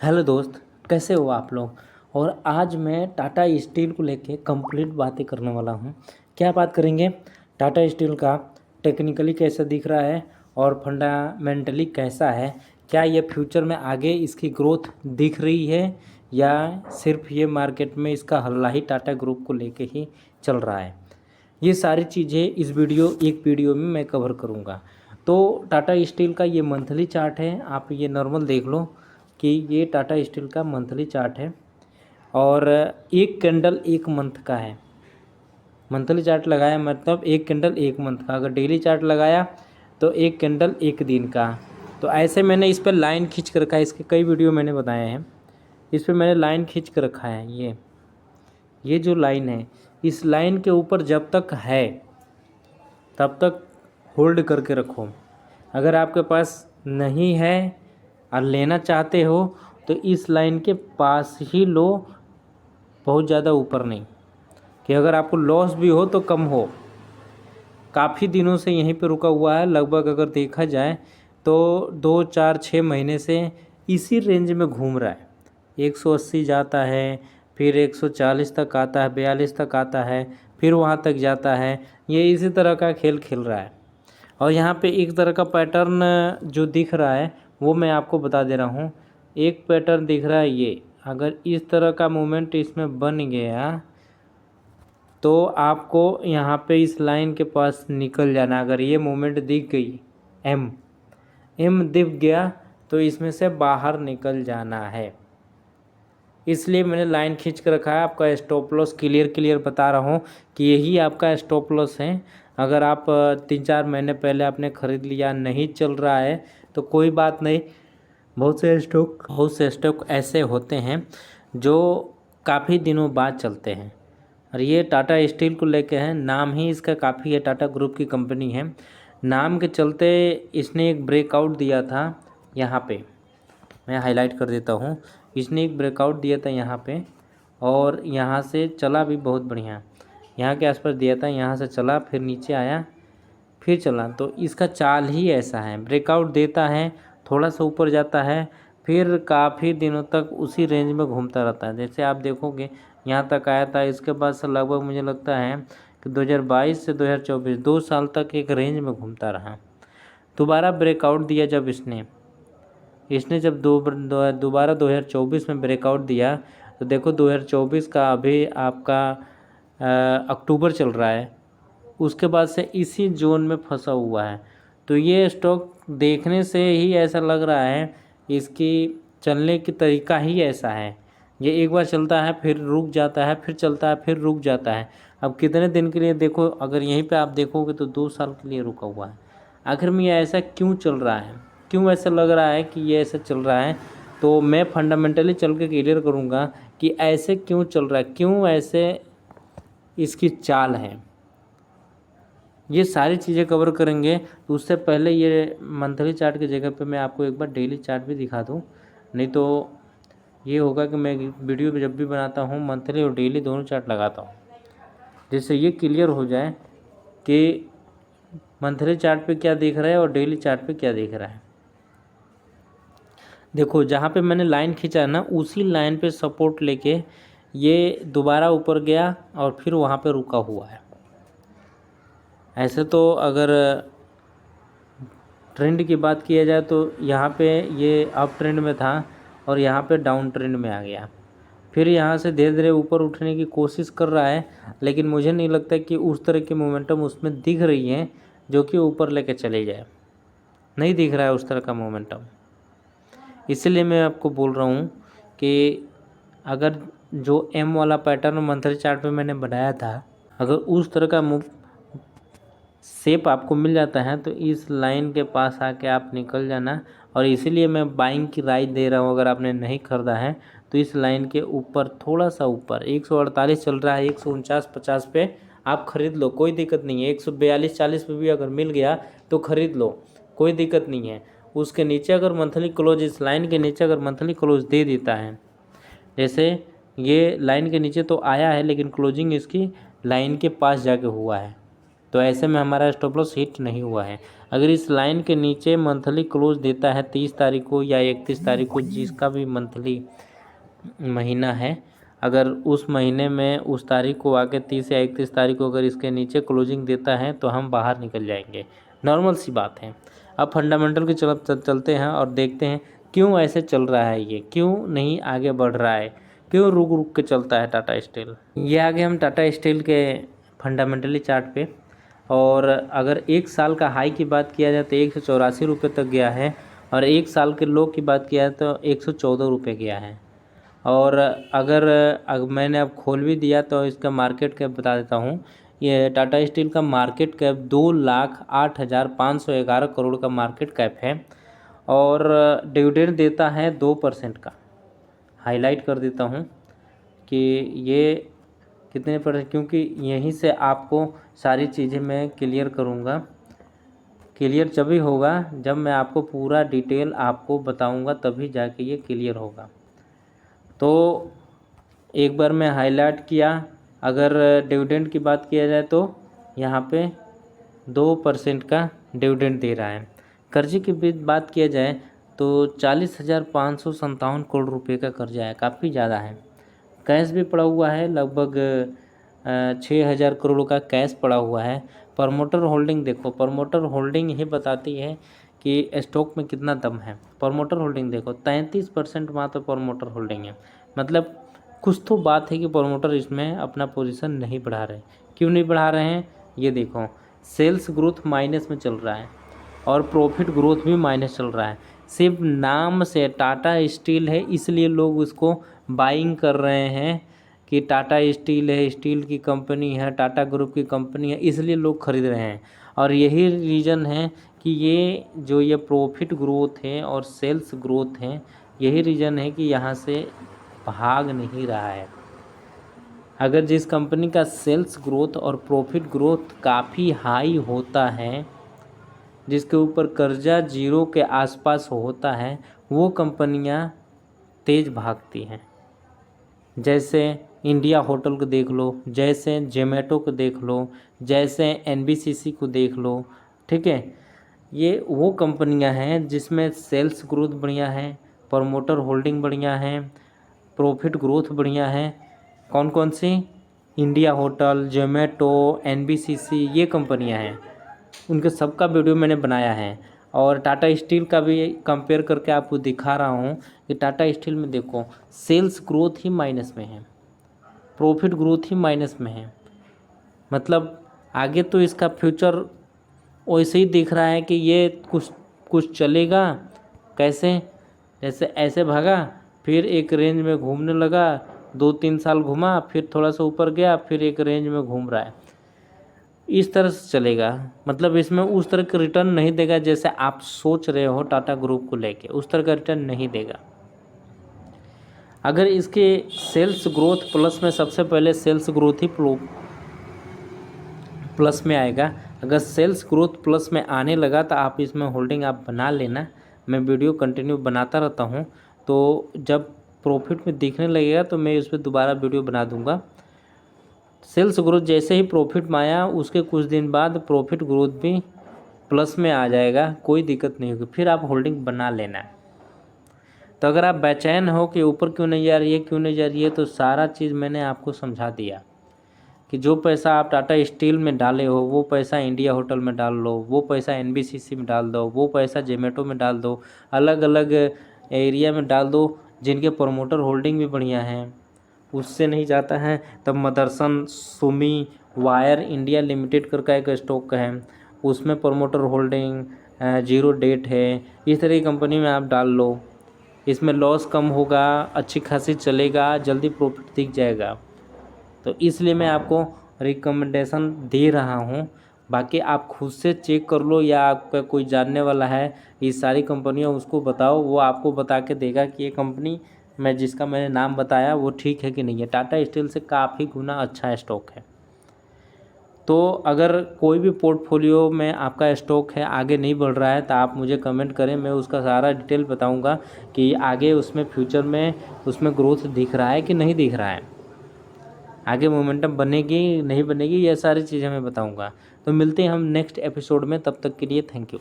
Hello दोस्त, कैसे हो आप लोग। और आज मैं टाटा स्टील को लेके कंप्लीट बातें करने वाला हूँ। क्या बात करेंगे, टाटा स्टील का टेक्निकली कैसा दिख रहा है और फंडामेंटली कैसा है। क्या ये फ्यूचर में आगे इसकी ग्रोथ दिख रही है या सिर्फ ये मार्केट में इसका हल्ला ही टाटा ग्रुप को लेके ही चल रहा है। ये सारी चीज़ें इस एक वीडियो में मैं कवर करूँगा। तो टाटा स्टील का ये मंथली चार्ट है, आप ये नॉर्मल देख लो कि ये टाटा स्टील का मंथली चार्ट है और एक कैंडल एक मंथ का है। मंथली चार्ट लगाया मतलब एक कैंडल एक मंथ का, अगर डेली चार्ट लगाया तो एक कैंडल एक दिन का। तो ऐसे मैंने इस पर लाइन खींच कर रखा है, इसके कई वीडियो मैंने बताए हैं। इस पर मैंने लाइन खींच कर रखा है। ये जो लाइन है, इस लाइन के ऊपर जब तक है तब तक होल्ड करके रखो। अगर आपके पास नहीं है और लेना चाहते हो तो इस लाइन के पास ही लो, बहुत ज़्यादा ऊपर नहीं, कि अगर आपको लॉस भी हो तो कम हो। काफ़ी दिनों से यहीं पे रुका हुआ है, लगभग अगर देखा जाए तो 2 4 6 महीने से इसी रेंज में घूम रहा है। 180 जाता है, फिर 140 तक आता है, 42 तक आता है, फिर वहाँ तक जाता है। ये इसी तरह का खेल खेल रहा है। और यहाँ पे एक तरह का पैटर्न जो दिख रहा है वो मैं आपको बता दे रहा हूँ। एक पैटर्न दिख रहा है, ये अगर इस तरह का मूवमेंट इसमें बन गया तो आपको यहाँ पे इस लाइन के पास निकल जाना। अगर ये मूवमेंट दिख गई, एम दिख गया तो इसमें से बाहर निकल जाना है। इसलिए मैंने लाइन खींच कर रखा है। आपका स्टॉप लॉस क्लियर बता रहा हूँ कि यही आपका स्टॉप लॉस है। अगर आप 3 4 महीने पहले आपने ख़रीद लिया, नहीं चल रहा है तो कोई बात नहीं। बहुत से स्टॉक ऐसे होते हैं जो काफ़ी दिनों बाद चलते हैं, और ये टाटा स्टील को लेके है। नाम ही इसका काफ़ी है, टाटा ग्रुप की कंपनी है। नाम के चलते इसने एक ब्रेकआउट दिया था यहाँ पे, मैं हाईलाइट कर देता हूँ। इसने एक ब्रेकआउट दिया था यहाँ पे और यहाँ से चला भी बहुत बढ़िया, यहाँ के आसपास दिया था, यहाँ से चला, फिर नीचे आया, फिर चला। तो इसका चाल ही ऐसा है, ब्रेकआउट देता है, थोड़ा सा ऊपर जाता है, फिर काफ़ी दिनों तक उसी रेंज में घूमता रहता है। जैसे आप देखोगे यहाँ तक आया था, इसके बाद से लगभग मुझे लगता है कि 2022 से 2024 2 साल तक एक रेंज में घूमता रहा। दोबारा ब्रेकआउट दिया जब इसने जब दोबारा 2024 में ब्रेकआउट दिया, तो देखो 2024 का अभी आपका अक्टूबर चल रहा है, उसके बाद से इसी जोन में फंसा हुआ है। तो ये स्टॉक देखने से ही ऐसा लग रहा है, इसकी चलने की तरीका ही ऐसा है। ये एक बार चलता है, फिर रुक जाता है, फिर चलता है, फिर रुक जाता है। अब कितने दिन के लिए देखो, अगर यहीं पे आप देखोगे तो 2 साल के लिए रुका हुआ है। आखिर में ये ऐसा क्यों चल रहा है, क्यों ऐसा लग रहा है कि ये ऐसा चल रहा है। तो मैं फंडामेंटली चल के क्लियर करूँगा कि ऐसे क्यों चल रहा है, क्यों ऐसे इसकी चाल है। ये सारी चीज़ें कवर करेंगे। तो उससे पहले ये मंथली चार्ट की जगह पे मैं आपको एक बार डेली चार्ट भी दिखा दूँ, नहीं तो ये होगा कि मैं वीडियो जब भी बनाता हूँ मंथली और डेली दोनों चार्ट लगाता हूँ, जिससे ये क्लियर हो जाए कि मंथली चार्ट पे क्या दिख रहा है और डेली चार्ट पे क्या दिख रहा है। देखो जहाँ पे मैंने लाइन खींचा है ना, उसी लाइन पे सपोर्ट लेके ये दोबारा ऊपर गया और फिर वहाँ पे रुका हुआ है। ऐसे तो अगर ट्रेंड की बात किया जाए तो यहाँ पे ये अप ट्रेंड में था और यहाँ पे डाउन ट्रेंड में आ गया, फिर यहाँ से धीरे धीरे ऊपर उठने की कोशिश कर रहा है, लेकिन मुझे नहीं लगता कि उस तरह की मोमेंटम उसमें दिख रही है जो कि ऊपर लेके चले जाए। नहीं दिख रहा है उस तरह का मोमेंटम। इसलिए मैं आपको बोल रहा हूँ कि अगर जो एम वाला पैटर्न मंथली चार्ट पे मैंने बनाया था, अगर उस तरह का शेप आपको मिल जाता है तो इस लाइन के पास आके आप निकल जाना। और इसीलिए मैं बाइंग की राय दे रहा हूँ। अगर आपने नहीं ख़रीदा है तो इस लाइन के ऊपर, थोड़ा सा ऊपर, 148 चल रहा है, 149-50 पे आप ख़रीद लो, कोई दिक्कत नहीं है। 142-40 पे भी अगर मिल गया तो ख़रीद लो, कोई दिक्कत नहीं है। उसके नीचे अगर मंथली क्लोज, इस लाइन के नीचे अगर मंथली क्लोज दे देता है, जैसे ये लाइन के नीचे तो आया है लेकिन क्लोजिंग इसकी लाइन के पास जाके हुआ है, तो ऐसे में हमारा स्टॉप लॉस हिट नहीं हुआ है। अगर इस लाइन के नीचे मंथली क्लोज देता है 30 तारीख को या 31 तारीख को, जिसका भी मंथली महीना है, अगर उस महीने में उस तारीख को आके 30 या 31 तारीख को अगर इसके नीचे क्लोजिंग देता है तो हम बाहर निकल जाएंगे, नॉर्मल सी बात है। अब फंडामेंटल की चलते हैं और देखते हैं क्यों ऐसे चल रहा है, ये क्यों नहीं आगे बढ़ रहा है, क्यों रुक रुक के चलता है टाटा स्टील। ये आगे हम टाटा स्टील के फंडामेंटली चार्ट पे, और अगर एक साल का हाई की बात किया जाए तो 184 रुपये तक गया है, और एक साल के लो की बात किया जाए तो 114 रुपये गया है। और अगर मैंने अब खोल भी दिया तो इसका मार्केट कैप बता देता हूँ। ये टाटा स्टील का मार्केट कैप 2,08,511 करोड़ का मार्केट कैप है, और डिविडेंड देता है 2% का। हाईलाइट कर देता हूँ कि ये कितने %, क्योंकि यहीं से आपको सारी चीज़ें मैं क्लियर करूँगा। क्लियर जब होगा जब मैं आपको पूरा डिटेल आपको बताऊँगा, तभी जाके ये क्लियर होगा। तो एक बार मैं हाईलाइट किया, अगर डिविडेंड की बात किया जाए तो यहाँ पे 2% का डिविडेंड दे रहा है। कर्जे की बात किया जाए तो 40,557 करोड़ रुपए का कर्जा है, काफ़ी ज़्यादा है। कैश भी पड़ा हुआ है, लगभग 6,000 करोड़ का कैश पड़ा हुआ है। प्रमोटर होल्डिंग देखो, प्रमोटर होल्डिंग ही बताती है कि स्टॉक में कितना दम है। प्रमोटर होल्डिंग देखो 33% मात्र प्रमोटर होल्डिंग है, मतलब कुछ तो बात है कि प्रमोटर इसमें अपना पोजीशन नहीं बढ़ा रहे। क्यों नहीं बढ़ा रहे हैं ये देखो, सेल्स ग्रोथ माइनस में चल रहा है और प्रॉफिट ग्रोथ भी माइनस चल रहा है। सिर्फ नाम से टाटा स्टील है इसलिए लोग उसको बाइंग कर रहे हैं कि टाटा स्टील है, स्टील की कंपनी है, टाटा ग्रुप की कंपनी है, इसलिए लोग खरीद रहे हैं। और यही रीज़न है कि ये प्रॉफिट ग्रोथ है और सेल्स ग्रोथ है, यही रीज़न है कि यहाँ से भाग नहीं रहा है। अगर जिस कंपनी का सेल्स ग्रोथ और प्रॉफिट ग्रोथ काफ़ी हाई होता है, जिसके ऊपर कर्जा जीरो के आसपास होता है, वो कंपनियां तेज़ भागती हैं। जैसे इंडिया होटल को देख लो, जैसे जोमेटो को देख लो, जैसे एनबीसीसी को देख लो, ठीक है। ये वो कंपनियां हैं जिसमें सेल्स ग्रोथ बढ़िया है, प्रमोटर होल्डिंग बढ़िया है, प्रॉफिट ग्रोथ बढ़िया है। कौन कौन सी? इंडिया होटल, जोमेटो, एनबीसीसी, ये कंपनियां हैं। उनके सबका वीडियो मैंने बनाया है, और टाटा स्टील का भी कंपेयर करके आपको दिखा रहा हूँ कि टाटा स्टील में देखो सेल्स ग्रोथ ही माइनस में है, प्रॉफिट ग्रोथ ही माइनस में है। मतलब आगे तो इसका फ्यूचर वैसे ही दिख रहा है कि ये कुछ चलेगा। कैसे? जैसे ऐसे भागा, फिर एक रेंज में घूमने लगा, 2-3 साल घूमा, फिर थोड़ा सा ऊपर गया, फिर एक रेंज में घूम रहा है, इस तरह से चलेगा। मतलब इसमें उस तरह का रिटर्न नहीं देगा जैसे आप सोच रहे हो टाटा ग्रुप को लेके, उस तरह का रिटर्न नहीं देगा। अगर इसके सेल्स ग्रोथ प्लस में, सबसे पहले सेल्स ग्रोथ ही प्लस में आएगा। अगर सेल्स ग्रोथ प्लस में आने लगा तो आप इसमें होल्डिंग आप बना लेना। मैं वीडियो कंटिन्यू बनाता रहता हूँ, तो जब प्रॉफिट में दिखने लगेगा तो मैं उस पर दोबारा वीडियो बना दूँगा। सेल्स ग्रोथ जैसे ही प्रॉफिट में आया, उसके कुछ दिन बाद प्रॉफिट ग्रोथ भी प्लस में आ जाएगा, कोई दिक्कत नहीं होगी, फिर आप होल्डिंग बना लेना। तो अगर आप बेचैन हो कि ऊपर क्यों नहीं जा रही है, क्यों नहीं जा रही है, तो सारा चीज़ मैंने आपको समझा दिया कि जो पैसा आप टाटा स्टील में डाले हो वो पैसा इंडिया होटल में डाल लो, वो पैसा एनबीसीसी में डाल दो, वो पैसा जोमेटो में डाल दो, अलग अलग एरिया में डाल दो जिनके प्रमोटर होल्डिंग भी बढ़िया हैं। उससे नहीं जाता है तब Motherson, Sumi wire India limited करके एक स्टॉक है, उसमें प्रमोटर होल्डिंग जीरो डेट है। इस तरह की कंपनी में आप डाल लो, इसमें लॉस कम होगा, अच्छी खासी चलेगा, जल्दी प्रॉफिट दिख जाएगा। तो इसलिए मैं आपको रिकमेंडेशन दे रहा हूँ। बाकी आप खुद से चेक कर लो, या आपका कोई जानने वाला है ये सारी कंपनियाँ, उसको बताओ, वो आपको बता के देगा कि ये कंपनी जिसका मैंने नाम बताया वो ठीक है कि नहीं है। टाटा स्टील से काफ़ी गुना अच्छा स्टॉक है। तो अगर कोई भी पोर्टफोलियो में आपका स्टॉक है आगे नहीं बढ़ रहा है तो आप मुझे कमेंट करें, मैं उसका सारा डिटेल बताऊंगा कि आगे उसमें फ्यूचर में उसमें ग्रोथ दिख रहा है कि नहीं दिख रहा है। आगे मोमेंटम बनेगी नहीं बनेगी, ये सारी चीज़ें मैं बताऊँगा। तो मिलते हैं हम नेक्स्ट एपिसोड में, तब तक के लिए थैंक यू।